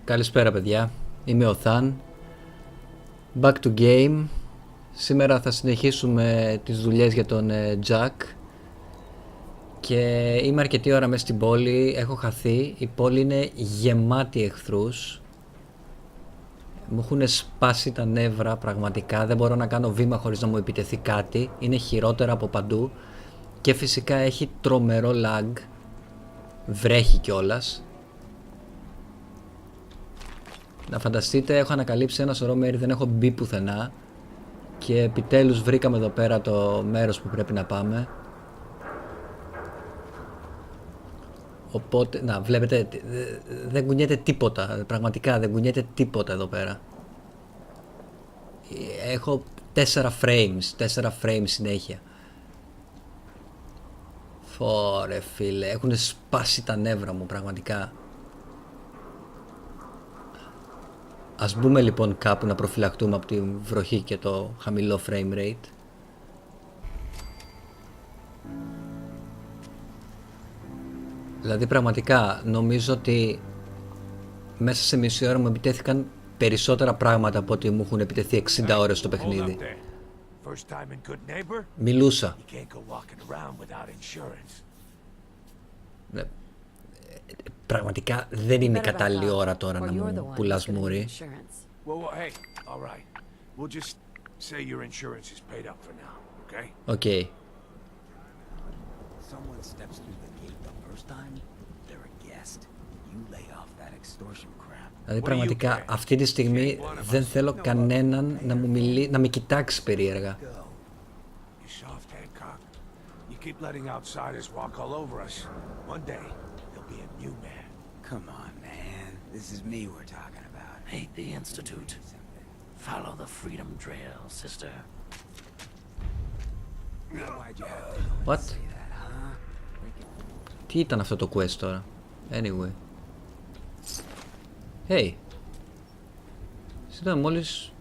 Καλησπέρα παιδιά, είμαι ο Θαν. Back to game. Σήμερα θα συνεχίσουμε τις δουλειές για τον Jack. Και είμαι αρκετή ώρα μέσα στην πόλη, έχω χαθεί. Η πόλη είναι γεμάτη εχθρούς. Μου έχουν σπάσει τα νεύρα πραγματικά, δεν μπορώ να κάνω βήμα χωρίς να μου επιτεθεί κάτι. Είναι χειρότερα από παντού. Και φυσικά έχει τρομερό lag. Βρέχει κιόλας. Να φανταστείτε, έχω ανακαλύψει ένα σωρό μέρη, δεν έχω μπει πουθενά. Και επιτέλους βρήκαμε εδώ πέρα το μέρος που πρέπει να πάμε. Οπότε, να βλέπετε, δεν κουνιέται τίποτα, πραγματικά δεν κουνιέται τίποτα εδώ πέρα. Έχω 4 frames συνέχεια. Φωρε φίλε, έχουν σπάσει τα νεύρα μου πραγματικά. Ας μπούμε λοιπόν κάπου να προφυλαχτούμε από τη βροχή και το χαμηλό frame rate. Δηλαδή πραγματικά νομίζω ότι μέσα σε μισή ώρα μου επιτέθηκαν περισσότερα πράγματα από ότι μου έχουν επιτεθεί 60 ώρες στο παιχνίδι. Μιλούσα. Πραγματικά δεν είναι η κατάλληλη ώρα τώρα να μου πουλάς μούρι. Οκ. Δηλαδή πραγματικά αυτή τη στιγμή δεν θέλω κανέναν να με κοιτάξει περίεργα. Come on, man. This is me we're talking about. Hate the Institute. Follow the freedom trail, sister. Why'd you have to What? say that, huh? Τι ήταν αυτό το quest τώρα? Anyway. Hey. Εσύ ήταν μόλις...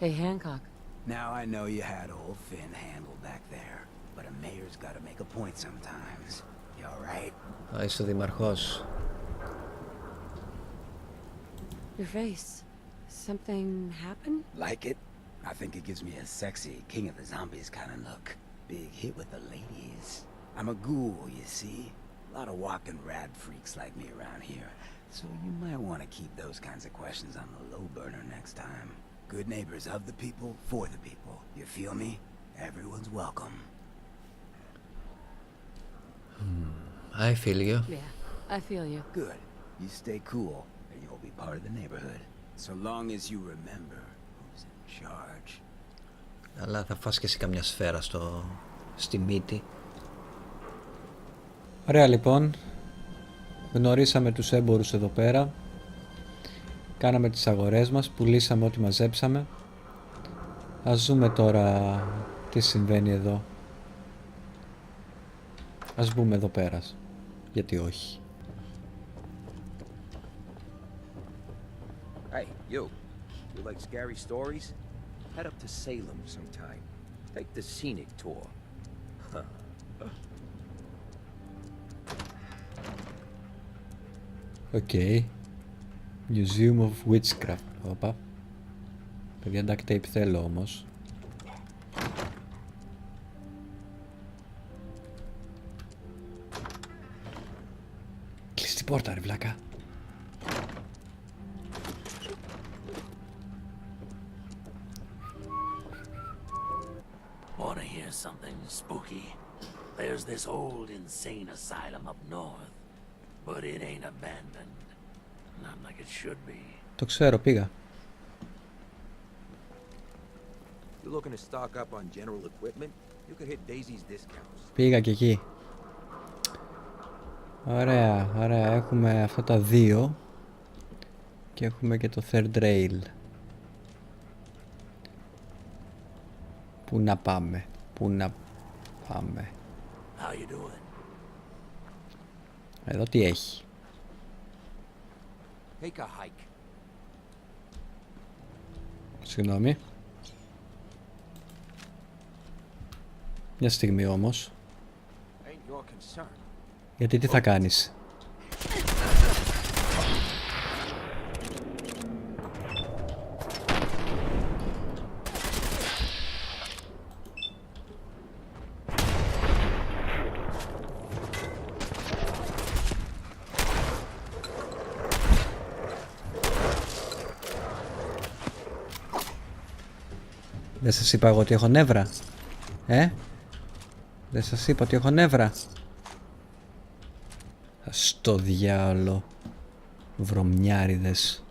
Hey, Hancock. Now I know you had old Finn handled back there, but a mayor's gotta make a point sometimes. You alright? Α, είσαι ο δήμαρχος. Your face. Something happened? Like it? I think it gives me a sexy king of the zombies kind of look. Big hit with the ladies. I'm a ghoul, you see. A lot of walking rad freaks like me around here. So you might want to keep those kinds of questions on the low burner next time. Good neighbors of the people, for the people. You feel me? Everyone's welcome. I feel you. Yeah, I feel you. Good. You stay cool, and you'll be part of the neighborhood. So long as you remember who's in charge. Αλλά θα φας και εσύ καμιά σφαίρα στη μύτη. Ωραία λοιπόν. Γνωρίσαμε τους έμπορους εδώ πέρα. Κάναμε τις αγορές μας, πουλήσαμε ό,τι μαζέψαμε. Ας δούμε τώρα τι συμβαίνει εδώ. Ας μπούμε εδώ πέρα. Γιατί όχι. Hey, you like scary stories? Head up to Salem sometime. Take the scenic tour. Okay. Museum of Witchcraft. Όπα. Παιδιά, duct tape θέλω όμως. Κλείς την πόρτα ρε βλάκα. Wanna hear something spooky? There's this old insane asylum up north, but it ain't abandoned. Not like it should be. Το ξέρω, πήγα. You looking to stock up on general equipment? You could hit Daisy's discounts. Πήγα και εκεί. Ωραία, ωραία. Έχουμε αυτά τα δύο. Και έχουμε και το third rail. Πού να πάμε, πού να πάμε. How you doing? Εδώ τι έχει. Take a hike. Συγγνώμη. Μια στιγμή όμως. Ain't your concern. Γιατί τι θα κάνεις? Δεν σας είπα εγώ ότι έχω νεύρα? Δεν σας είπα ότι έχω νεύρα? Στο διάολο. Βρωμιάριδες.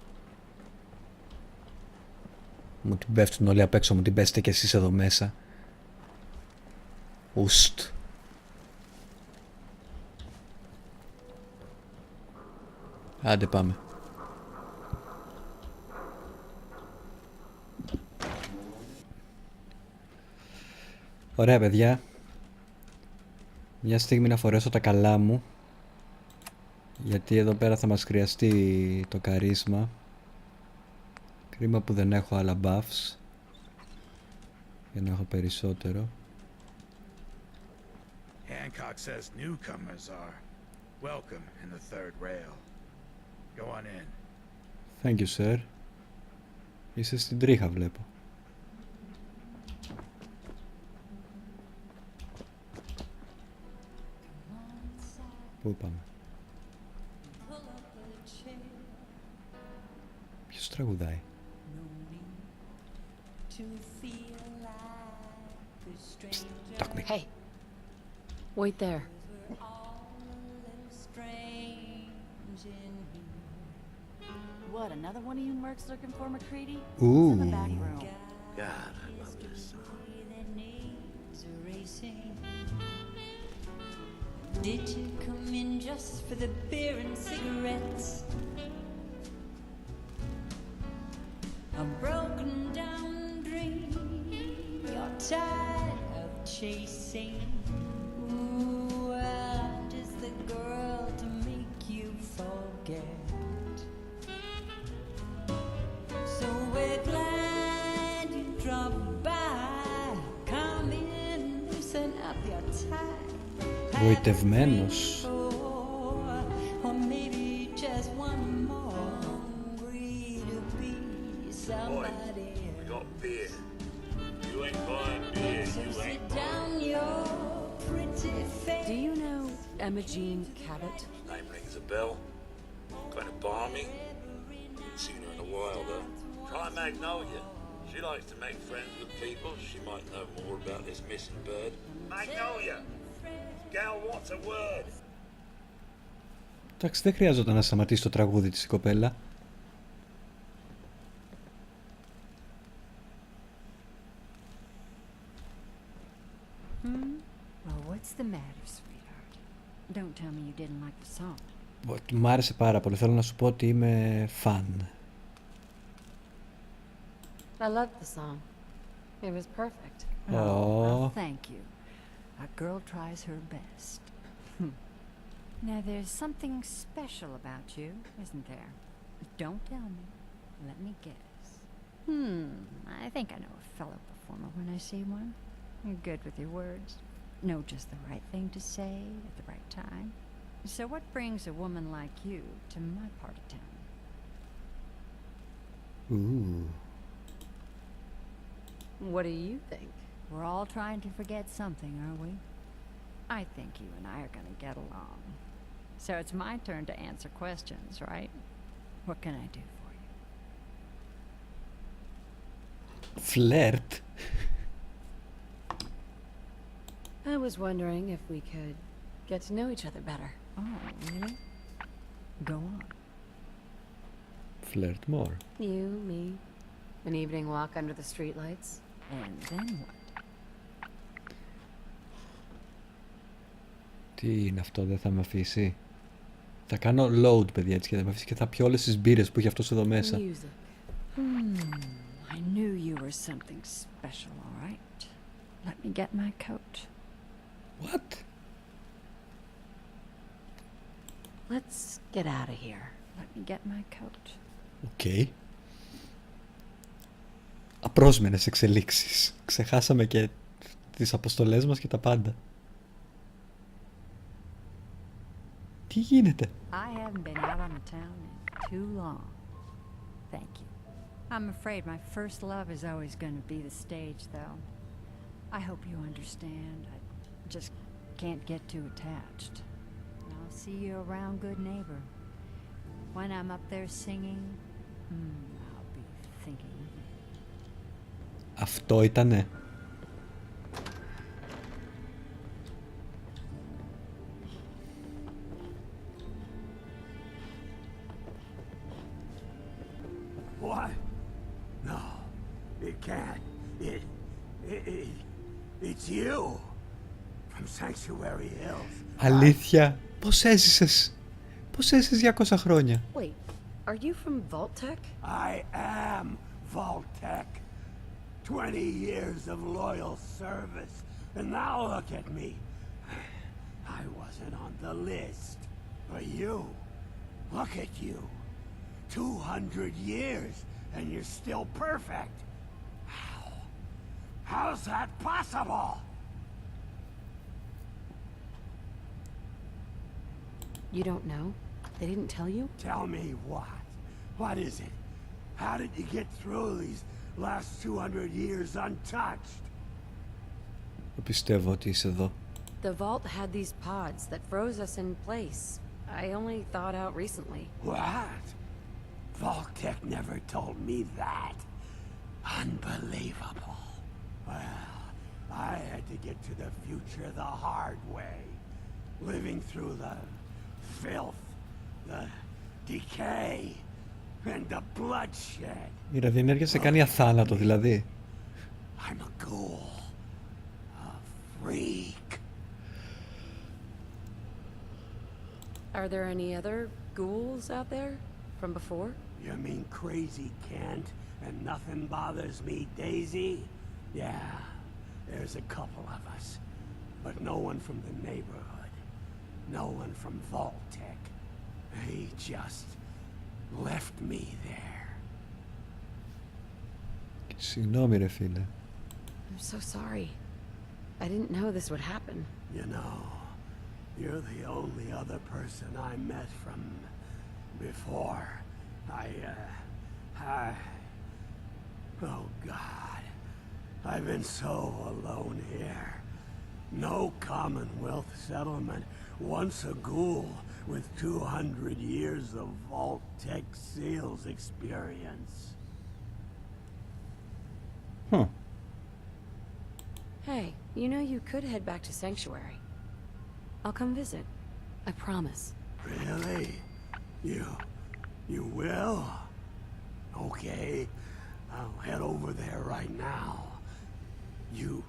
Μου την πέφτουν όλοι απ' έξω, μου την πέσετε κι εσείς εδώ μέσα. Ουστ. Άντε πάμε. Ωραία παιδιά. Μια στιγμή να φορέσω τα καλά μου, γιατί εδώ πέρα θα μας χρειαστεί το καρίσμα. Κρίμα που δεν έχω άλλα buffs για να έχω περισσότερο. Hancock says newcomers are welcome in the third rail. Go on in. Thank you, sir. Είσαι στην τρίχα, βλέπω. Πού πάμε? Ποιος τραγουδάει? Talk me. Hey, wait there. What, another one of you mercs looking for McCready? Ooh. In the back room. God, I love this song. Did you come in just for the beer and cigarettes? A broken down dream you're tired of chasing. Ooh, I'm just the girl to make you forget. So we're glad you dropped by. Come in, loosen up your tie. Γοητευμένος. Or maybe just one more hungry to be somebody. We got beer. You ain't buying beer, you ain't Sit down your pretty face. Do you know Emma Jean Cabot? Name rings a bell. Kind of balmy. Haven't seen her in a while though. Try Magnolia. She likes to make friends with people. She might know more about this missing bird. Magnolia! Gal, what's a word? Εντάξει, δεν χρειάζονταν να σταματήσει το τραγούδι της η κοπέλα. Well, what's the matter, sweetheart? Don't tell me you didn't like the song. Μ' άρεσε πάρα πολύ. Θέλω να σου πω ότι είμαι φαν. I loved the song. It was perfect. Well, thank you. A girl tries her best. Now, there's something special about you, isn't there? Don't tell me. Let me guess. I think I know a fellow performer when I see one. You're good with your words. Know just the right thing to say at the right time. So what brings a woman like you to my part of town? Ooh. What do you think? We're all trying to forget something, aren't we? I think you and I are going to get along. So it's my turn to answer questions, right? What can I do for you? Flirt? I was wondering if we could get to know each other better. Oh, really? Go on. Flirt more. You, me, an evening walk under the streetlights. And then what? Τι είναι αυτό, δεν θα με αφήσει? Θα κάνω load, παιδιά, έτσι, και θα με αφήσει και θα πιω όλες τις μπύρες που έχει αυτός εδώ μέσα. Music. I knew you were something special, all right. Let me get my coat. What? Let's get out of here. Let me get my coat. Οκ. Απρόσμενες εξελίξεις. Ξεχάσαμε και τις αποστολές μας και τα πάντα. Τι γίνεται? I haven't been out on the town in too long. Thank you. I'm afraid my first love is always going to be the stage, though. I hope you understand. I just can't get too attached. I'll see you around Goodneighbor. When I'm up there singing, I'll be thinking of you. Αυτό ήτανε. What? No, it can't. It's you from Sanctuary Hills. Αλήθεια. Πώς έζησες? Πώς έζησες 200 χρόνια? Wait, are you from Vault-Tec? I am Vault-Tec. 20 years of loyal service, and now look at me. I wasn't on the list. But you, look at you. 200 years, and you're still perfect. How? How's that possible? You don't know? They didn't tell you? Tell me what? What is it? How did you get through these last 200 years untouched? Πιστεύω ότι είσαι εδώ. The vault had these pods that froze us in place. I only thawed out recently. What? Vault-Tec never told me that. Unbelievable. Well, I had to get to the future the hard way. Living through the filth, the decay, and the bloodshed. Η ραδιενέργεια σε κάνει αθάνατο δηλαδή. I'm a ghoul. A freak. Are there any other ghouls out there from before? You mean crazy Kent and nothing bothers me, Daisy? Yeah, there's a couple of us. But no one from the neighborhood. No one from Vault-Tec. They just left me there. Συγγνώμη ρε φίλε. I'm so sorry. I didn't know this would happen. You know, you're the only other person I met from before. Oh God, I've been so alone here. No Commonwealth settlement, once a ghoul with 200 years of Vault-Tec sales experience. Huh. Hey, you know you could head back to Sanctuary. I'll come visit. I promise. Really? You will? Okay, I'll head over there right now. You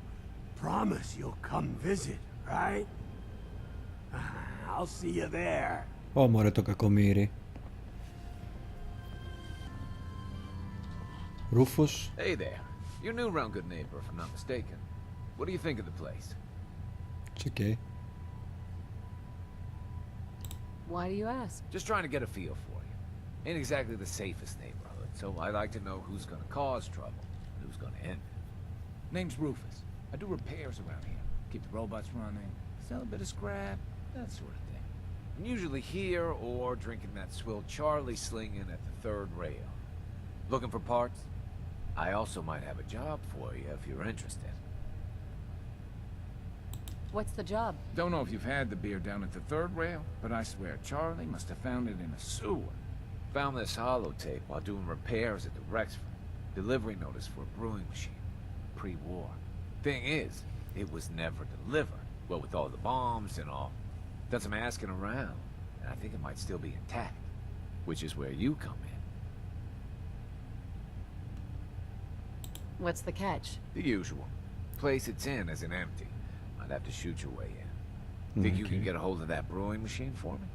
promise you'll come visit, right? I'll see you there. Ω μωρέ το κακομοίρι. Rufus. Hey there. You're new around Goodneighbor, if I'm not mistaken. What do you think of the place? It's okay. Why do you ask? Just trying to get a feel for you. Ain't exactly the safest neighborhood, so I like to know who's gonna cause trouble and who's gonna end it. Name's Rufus. I do repairs around here. Keep the robots running, sell a bit of scrap, that sort of thing. I'm usually here or drinking that swill Charlie slinging at the third rail. Looking for parts? I also might have a job for you if you're interested. What's the job? Don't know if you've had the beer down at the third rail, but I swear Charlie must have found it in a sewer. Found this holotape while doing repairs at the Rexford. Delivery notice for a brewing machine. Pre-war. Thing is, it was never delivered. Well, with all the bombs and all. Done some asking around, and I think it might still be intact. Which is where you come in. What's the catch? The usual. Place it's in isn't empty. I'd have to shoot your way in. Think you can get a hold of that brewing machine for me?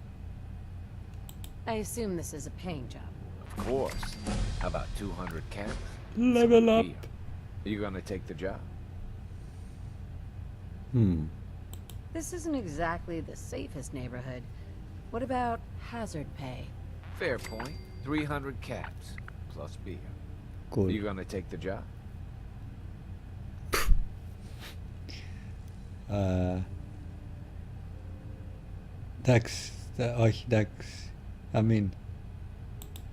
I assume this is a paying job. Of course. How about 200 cans? Level up. Beer. Are you gonna take the job? This isn't exactly the safest neighborhood. What about hazard pay? Fair point. 300 caps. Plus beer. Cool. Are you gonna take the job? Εντάξει, όχι, εντάξει. Αμήν.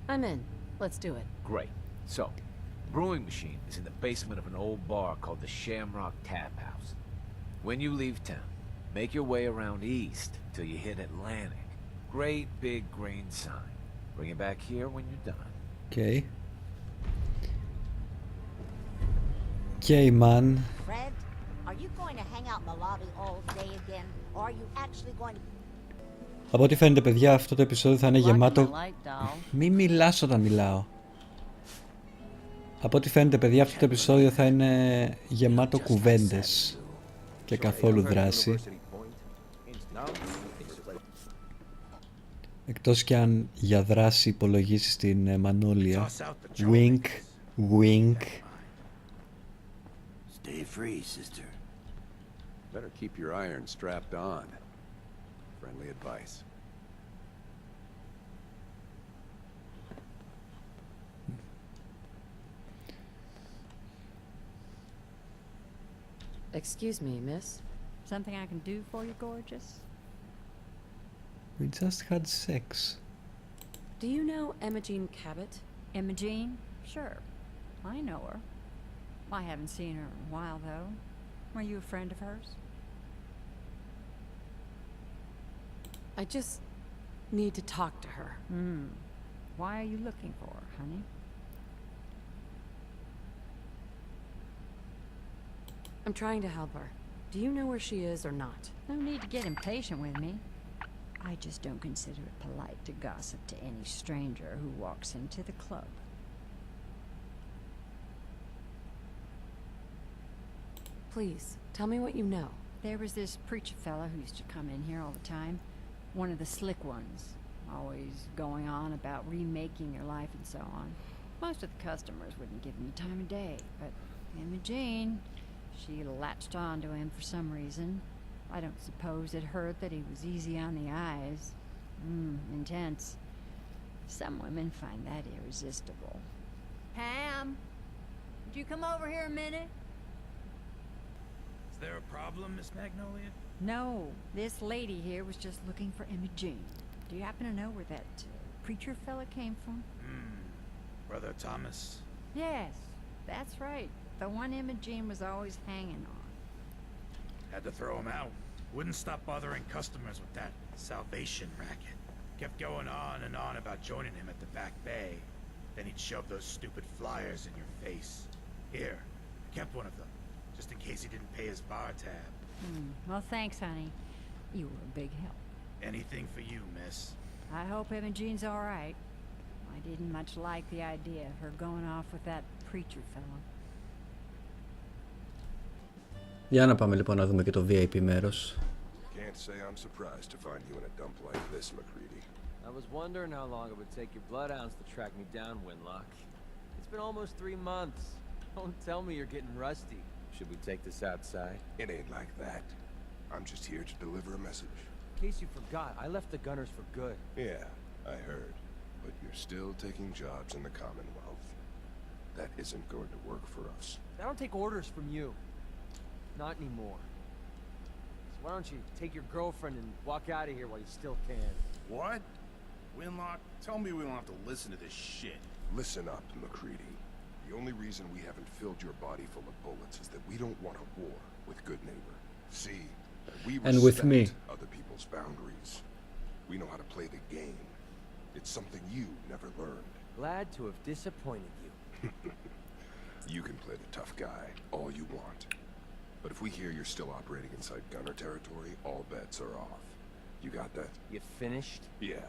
I'm in. Let's do it. Great. So, brewing machine is in the basement of an old bar called the Shamrock Tap House. When you leave town, make your way around east till you hit Atlantic. Great big green sign. Bring it back here when you're done. Okay. Okay, man. Fred, are you going to hang out in the lobby all day again, or are you actually going to... Από ό,τι φαίνεται, παιδιά, αυτό το επεισόδιο θα είναι γεμάτο... Μη μιλάς όταν μιλάω. Από ό,τι φαίνεται, παιδιά, αυτό το επεισόδιο θα είναι γεμάτο κουβέντες και καθόλου δράση. Εκτός κι αν για δράση υπολογίσεις την Μανόλια. Wink, wink. Stay free, sister. Better keep your iron strapped on. Friendly advice. Excuse me, miss. Something I can do for you, gorgeous? We just had sex. Do you know Imogene Cabot? Imogene? Sure. I know her. I haven't seen her in a while, though. Are you a friend of hers? I just need to talk to her. Why are you looking for her, honey? I'm trying to help her. Do you know where she is or not? No need to get impatient with me. I just don't consider it polite to gossip to any stranger who walks into the club. Please, tell me what you know. There was this preacher fella who used to come in here all the time. One of the slick ones. Always going on about remaking your life and so on. Most of the customers wouldn't give me time of day, but Imogene, she latched on to him for some reason. I don't suppose it hurt that he was easy on the eyes. Intense. Some women find that irresistible. Pam, would you come over here a minute? Is there a problem, Miss Magnolia? No, this lady here was just looking for Imogene. Do you happen to know where that preacher fella came from? Brother Thomas? Yes, that's right. The one Imogene was always hanging on. Had to throw him out. Wouldn't stop bothering customers with that salvation racket. Kept going on and on about joining him at the back bay. Then he'd shove those stupid flyers in your face. Here, I kept one of them, just in case he didn't pay his bar tab. Well, thanks, honey. You were a big help. Anything for you, miss. I hope Imogene's all right. I didn't much like the idea of her going off with that preacher fella. Για να πάμε λοιπόν να δούμε και το VIP μέρος. Can't say I'm surprised to find you in a dump like this, McCready. I was wondering how long it would take your bloodhounds to track me down, Winlock. It's been almost 3 months. Don't tell me you're getting rusty. Should we take this outside? It ain't like that. I'm just here to deliver a message. In case you forgot, I left the Gunners for good. Yeah, I heard. But you're still taking jobs in the Commonwealth. That isn't going to work for us. I don't take orders from you. Not anymore. So why don't you take your girlfriend and walk out of here while you still can? What? Winlock, tell me we don't have to listen to this shit. Listen up, McCready. The only reason we haven't filled your body full of bullets is that we don't want a war with Goodneighbor. See, we respect other people's boundaries. We know how to play the game. It's something you never learned. Glad to have disappointed you. You can play the tough guy all you want. But if we hear you're still operating inside Gunner territory, all bets are off. You got that? You finished? Yeah.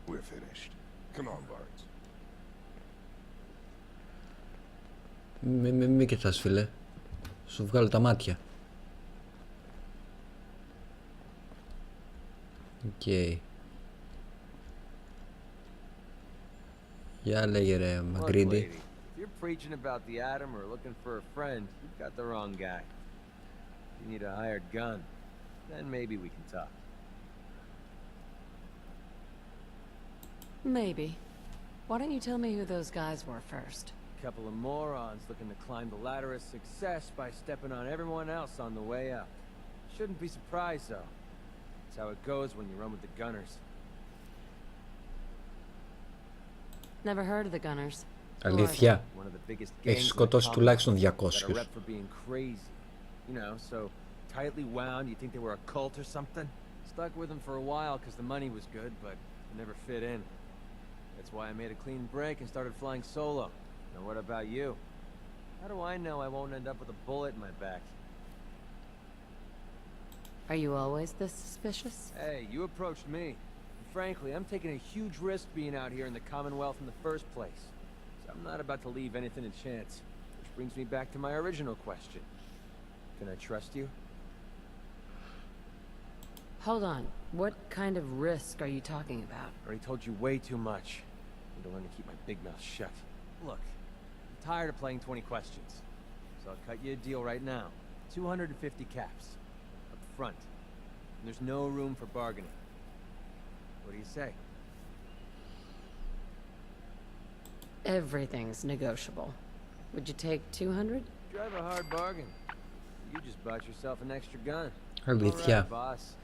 We're finished. Come on, Barnes. Μη κοιτάς, φίλε. Σου βγάλω τα μάτια. Οκ. Για λέγε ρε, Μαγκρίντι. If you're preaching about the atom or looking for a friend, you've got the wrong guy. If you need a hired gun, then maybe we can talk. Maybe. Why don't you tell me who those guys were first? A couple of morons looking to climb the ladder of success by stepping on everyone else on the way up. Shouldn't be surprised, though. That's how it goes when you run with the Gunners. Never heard of the Gunners. Αλήθεια. Έχεις σκοτώσει τουλάχιστον 200. You know, so tightly wound, you think they were a cult or something? Stuck with them for a while because the money was good, but it never fit in. That's why I made a clean break and started flying solo. Now what about you? How do I know I won't end up with a bullet in my back? Are you always this suspicious? Hey, you approached me. And frankly, I'm taking a huge risk being out here in the Commonwealth in the first place. So I'm not about to leave anything to chance. Which brings me back to my original question. Can I trust you? Hold on. What kind of risk are you talking about? I already told you way too much. I need to learn to keep my big mouth shut. Look, I'm tired of playing 20 questions. So I'll cut you a deal right now. 250 caps. Up front. And there's no room for bargaining. What do you say? Everything's negotiable. Would you take 200? Drive a hard bargain. You just bought yourself an extra gun. Αλήθεια. Alright, boss.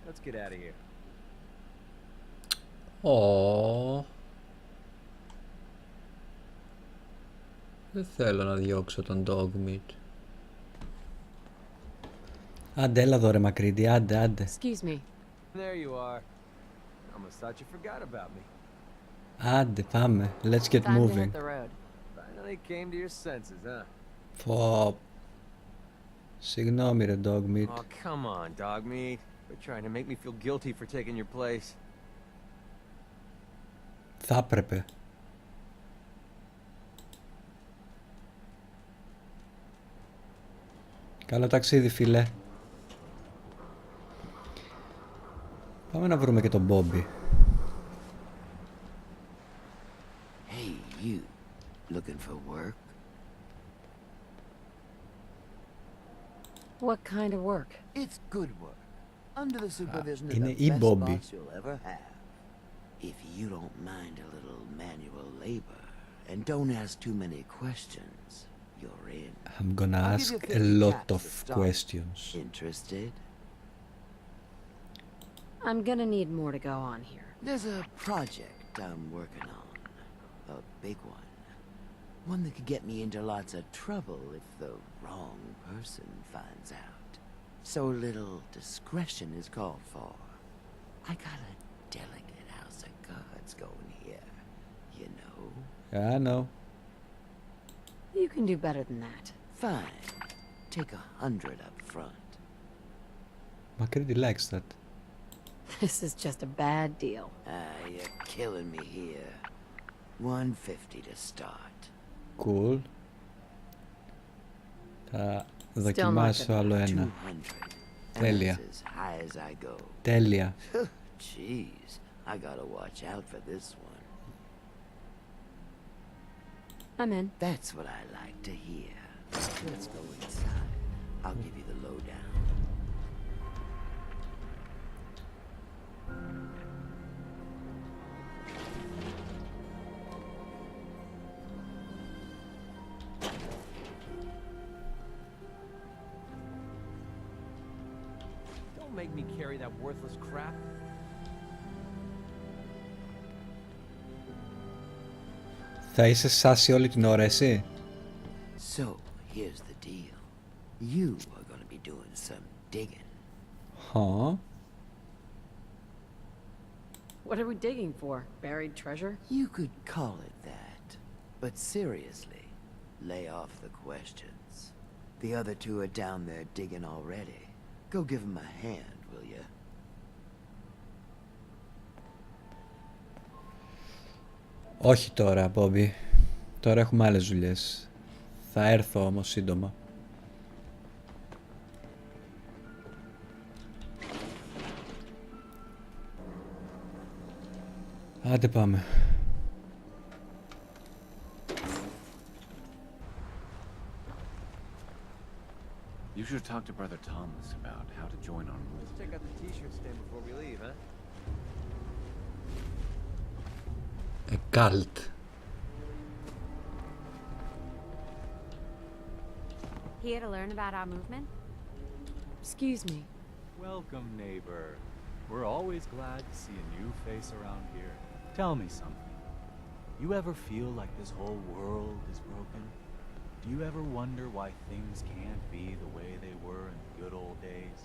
Let's get out of here. Ω. Δεν θέλω να διώξω τον dog meat. Άντε, έλα εδώ ρε Μακρύτη, άντε. Excuse me. There you are. Almost thought you forgot about me. Άντε, πάμε. Let's get Time to moving. hit the road. Finally came to your senses, huh? Πω. Συγγνώμη ρε dog meat. Oh, come on, dog meat. Quit trying to make me feel guilty for taking your place. Θα έπρεπε. Καλό ταξίδι φίλε. Πάμε να βρούμε και τον Bobby. Hey, you. Looking for work? What kind of work? It's good work. Under the supervision of είναι the η best Bobby. boss you'll ever have. If you don't mind a little manual labor and don't ask too many questions, you're in. I'm gonna I'll ask give you a 50 lot caps of to start. questions. Interested? I'm gonna need more to go on here. There's a project I'm working on. A big one. One that could get me into lots of trouble if the wrong person finds out. So little discretion is called for. I got a delicate house of cards going here, you know. I know. You can do better than that. Fine. Take 100 up front. Μακρύτη likes that. This is just a bad deal. You're killing me here. 150 to start. Cool. Θα δοκιμάσω άλλο ένα. 200. Τέλεια. As high as I go. Τέλεια. Jeez, I gotta watch out for this one. I'm in. That's what I like to hear. Let's go inside. I'll give you the lowdown. Don't make me carry that worthless crap. Θα είσαι σάση όλη την ώρα εσύ. So, here's the deal. You are gonna be doing some digging. Huh? What are we digging for? Buried treasure? You could call it that. But seriously, lay off the questions. The other two are down there digging already. Go give them a hand, will ya? Όχι τώρα, Bobby. Τώρα έχουμε άλλες δουλειές. Θα έρθω όμως σύντομα. Άντε πάμε. You should talk to Brother Thomas about how to join our movement. Let's check out the t-shirt stand before we leave, huh? A cult. Here to learn about our movement? Excuse me. Welcome, neighbor. We're always glad to see a new face around here. Tell me something. You ever feel like this whole world is broken? Do you ever wonder why things can't be the way they were in the good old days?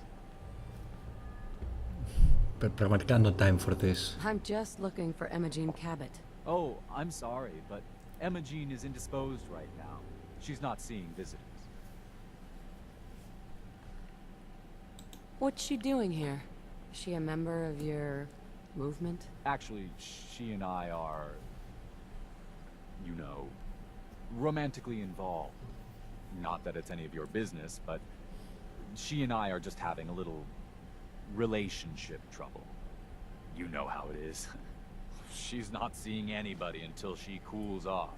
Πραγματικά no time for this. I'm just looking for Imogene Cabot. Oh, I'm sorry, but Imogene is indisposed right now. She's not seeing visitors. What's she doing here? Is she a member of your movement? Actually, she and I are, you know, romantically involved. Not that it's any of your business, but she and I are just having a little relationship trouble. You know how it is. She's not seeing anybody until she cools off.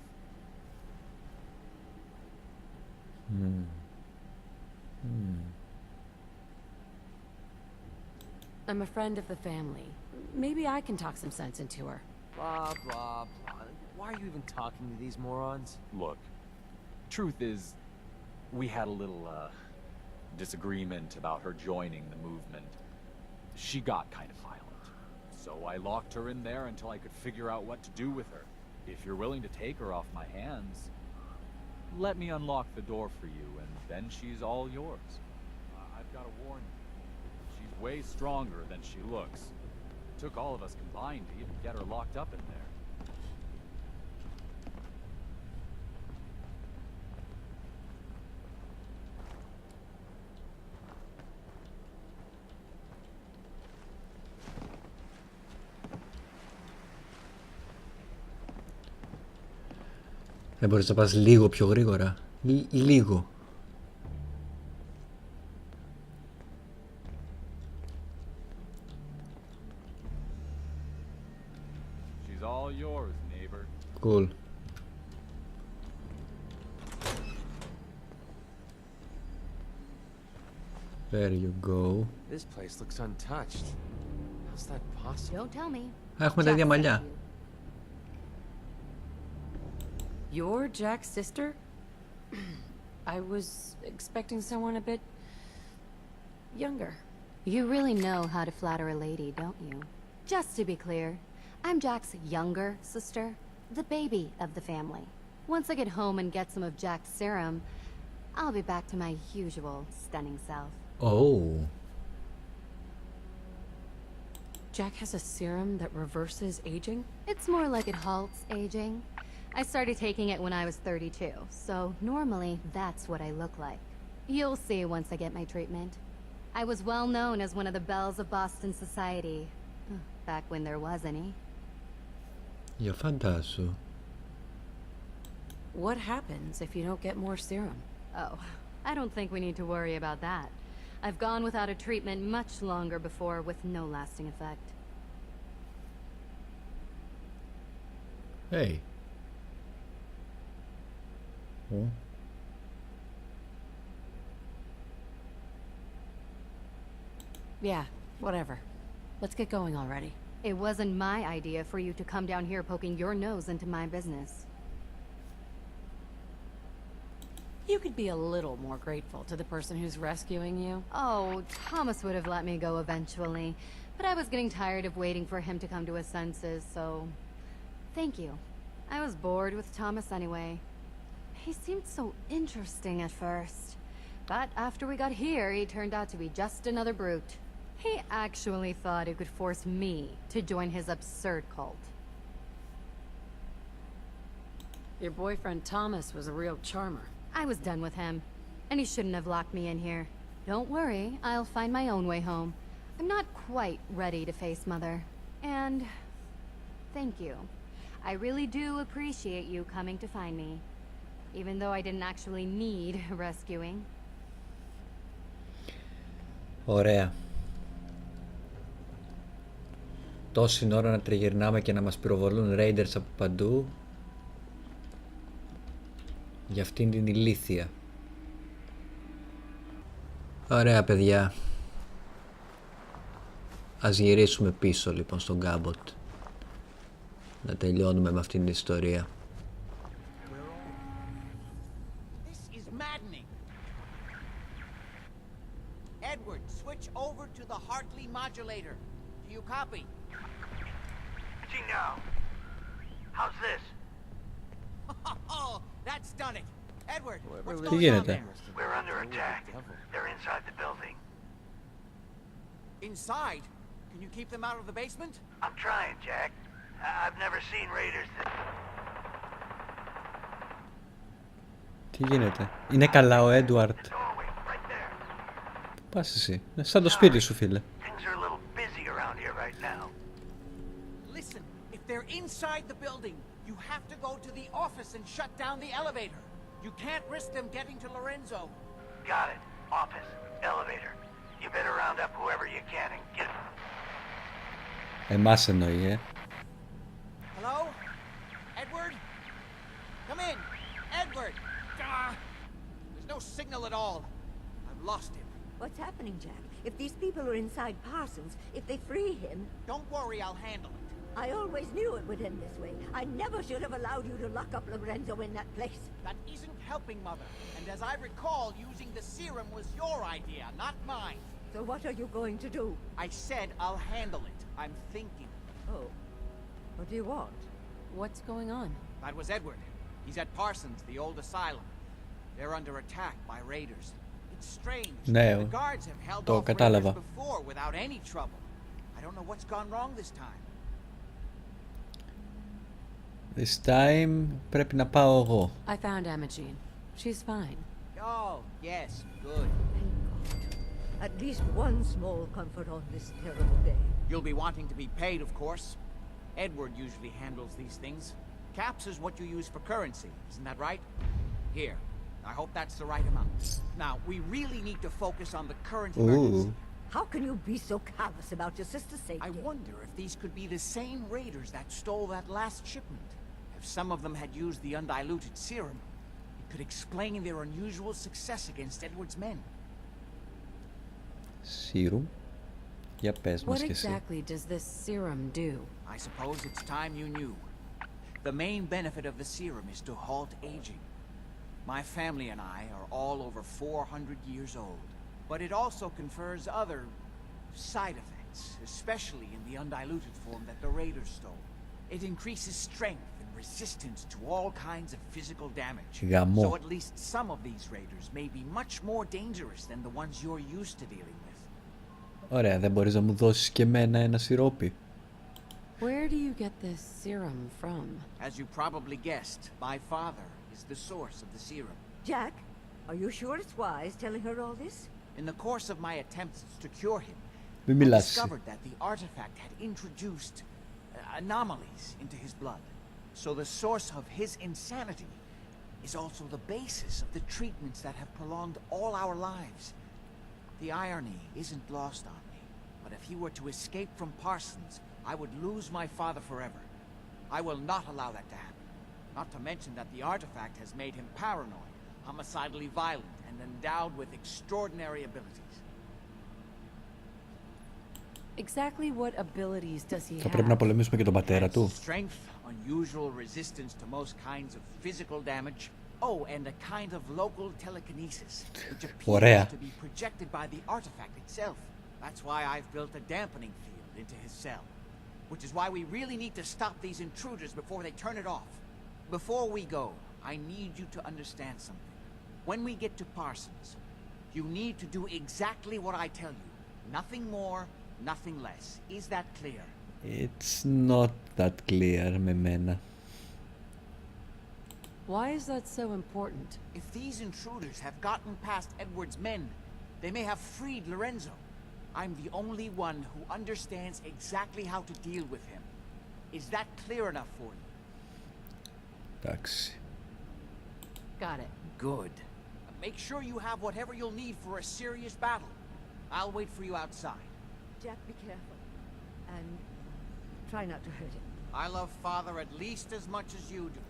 I'm a friend of the family. Maybe I can talk some sense into her. Blah, blah, blah. Why are you even talking to these morons? Look, truth is, we had a little, disagreement about her joining the movement. She got kind of violent. So I locked her in there until I could figure out what to do with her. If you're willing to take her off my hands, let me unlock the door for you, and then she's all yours. I've got to warn you, she's way stronger than she looks. It took all of us combined to even get her locked up in there. Δεν μπορείς να πας λίγο πιο γρήγορα. Λίγο. She's all yours, neighbor. Cool. There you go. This place looks untouched. How's that possible? Don't tell me. Έχουμε τα ίδια μαλλιά. You're Jack's sister? I was expecting someone a bit younger. You really know how to flatter a lady, don't you? Just to be clear, I'm Jack's younger sister, the baby of the family. Once I get home and get some of Jack's serum, I'll be back to my usual stunning self. Oh. Jack has a serum that reverses aging? It's more like it halts aging. I started taking it when I was 32, so normally that's what I look like. You'll see once I get my treatment. I was well known as one of the belles of Boston society, back when there was any. Για φαντάσου. What happens if you don't get more serum? Oh, I don't think we need to worry about that. I've gone without a treatment much longer before with no lasting effect. Hey. Oh. Yeah, whatever. Let's get going already. It wasn't my idea for you to come down here poking your nose into my business. You could be a little more grateful to the person who's rescuing you. Oh, Thomas would have let me go eventually, but I was getting tired of waiting for him to come to his senses, so... Thank you. I was bored with Thomas anyway. He seemed so interesting at first, but after we got here, he turned out to be just another brute. He actually thought he could force me to join his absurd cult. Your boyfriend Thomas was a real charmer. I was done with him, and he shouldn't have locked me in here. Don't worry, I'll find my own way home. I'm not quite ready to face Mother. And... thank you. I really do appreciate you coming to find me. Even though I didn't actually need rescuing. Ωραία. Τόση ώρα να τριγυρνάμε και να μας πυροβολούν raiders από παντού. Για αυτήν την ηλίθεια. Ωραία παιδιά. Ας γυρίσουμε πίσω λοιπόν στον Cabot. Να τελειώνουμε με αυτήν την ιστορία. This is maddening. Edward, switch over to the Hartley modulator. Do you copy? See now. How's this? Oh, that's done it. Edward, what's Τι going on γίνεται? there? We're under attack. They're inside the building. Inside? Can you keep them out of the basement? I'm trying, Jack. I've never seen raiders that... Τι γίνεται? Είναι καλά ο Έντουαρτ? Πού πας εσύ? Είναι σαν το σπίτι σου, φίλε. Listen, if they're inside the building, you have to go to the office and shut down the elevator. You can't risk them getting to Lorenzo. Got it. Office, elevator. You better round up whoever you can and get... Εμάς εννοεί, Hello? Edward? Come in. Edward! There's no signal at all. I've lost him. What's happening, Jack? If these people are inside Parsons, if they free him... Don't worry, I'll handle it. I always knew it would end this way. I never should have allowed you to lock up Lorenzo in that place. That isn't helping, Mother. And as I recall, using the serum was your idea, not mine. So what are you going to do? I said I'll handle it. I'm thinking. Oh. What do you want? What's going on? That was Edward. He's at Parsons, the old asylum. They're under attack by raiders. It's strange. Ναι, The guards have held το off κατάλαβα. raiders before without any trouble. I don't know what's gone wrong this time. This time πρέπει να πάω εγώ. I found Imogene. She's fine. Oh, yes, good. At least one small comfort on this terrible day. You'll be wanting to be paid, of course. Edward usually handles these things. Caps is what you use for currency, isn't that right? Here. I hope that's the right amount. Now, we really need to focus on the current emergency. How can you be so callous about your sister's safety? I wonder if these could be the same raiders that stole that last shipment. If some of them had used the undiluted serum, it could explain their unusual success against Edward's men. Serum? Για πες μας What και εσύ. exactly does this serum do? I suppose it's time you knew. The main benefit of the serum is to halt aging. My family and I are all over 400 years old. But it also confers other side effects, especially in the undiluted form that the raiders stole. It increases strength and resistance to all kinds of physical damage. Γαμό. So at least some of these raiders may be much more dangerous than the ones you're used to dealing with. Ωραία, δεν μπορείς να μου δώσεις και εμένα ένα σιρόπι? Where do you get this serum from? As you probably guessed, my father is the source of the serum. Jack, are you sure it's wise telling her all this? In the course of my attempts to cure him, Μην I μιλάς. discovered that the artifact had introduced anomalies into his blood. So the source of his insanity is also the basis of the treatments that have prolonged all our lives. The irony isn't lost on me, but if he were to escape from Parsons, I would lose my father forever. I will not allow that to happen. Not to mention that the artifact has made him paranoid, homicidally violent, and endowed with extraordinary abilities. Exactly what abilities does he Θα πρέπει να have? πολεμήσουμε και τον πατέρα του. Strength, unusual resistance to most kinds of physical damage. Oh, and a kind of local telekinesis, which Ωραία. appears to be projected by the artifact itself. That's why I've built a dampening field into his cell. Which is why we really need to stop these intruders before they turn it off. Before we go, I need you to understand something. When we get to Parsons, you need to do exactly what I tell you. Nothing more, nothing less. Is that clear? It's not that clear με μένα. Why is that so important? If these intruders have gotten past Edward's men, they may have freed Lorenzo. I'm the only one who understands exactly how to deal with him. Is that clear enough for you? Εντάξει. Got it. Good. Make sure you have whatever you'll need for a serious battle. I'll wait for you outside. Jack, be careful. And try not to hurt him. I love Father at least as much as you do.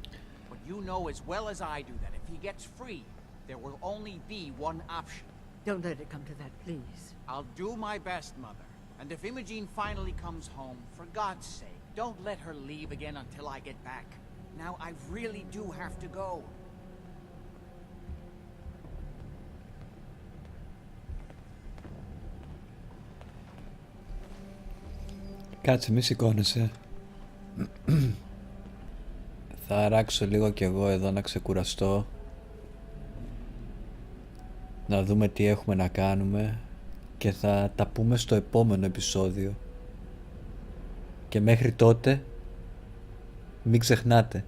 But you know as well as I do that if he gets free, there will only be one option. Don't let it come to that, please. I'll do my best, Mother. And if Imogene finally comes home, for God's sake, don't let her leave again until I get back. Now I really do have to go. Κάτσε, μη σηκώνεσαι. Θα αράξω λίγο κι εγώ εδώ να ξεκουραστώ. Να δούμε τι έχουμε να κάνουμε. Και θα τα πούμε στο επόμενο επεισόδιο. Και μέχρι τότε μην ξεχνάτε,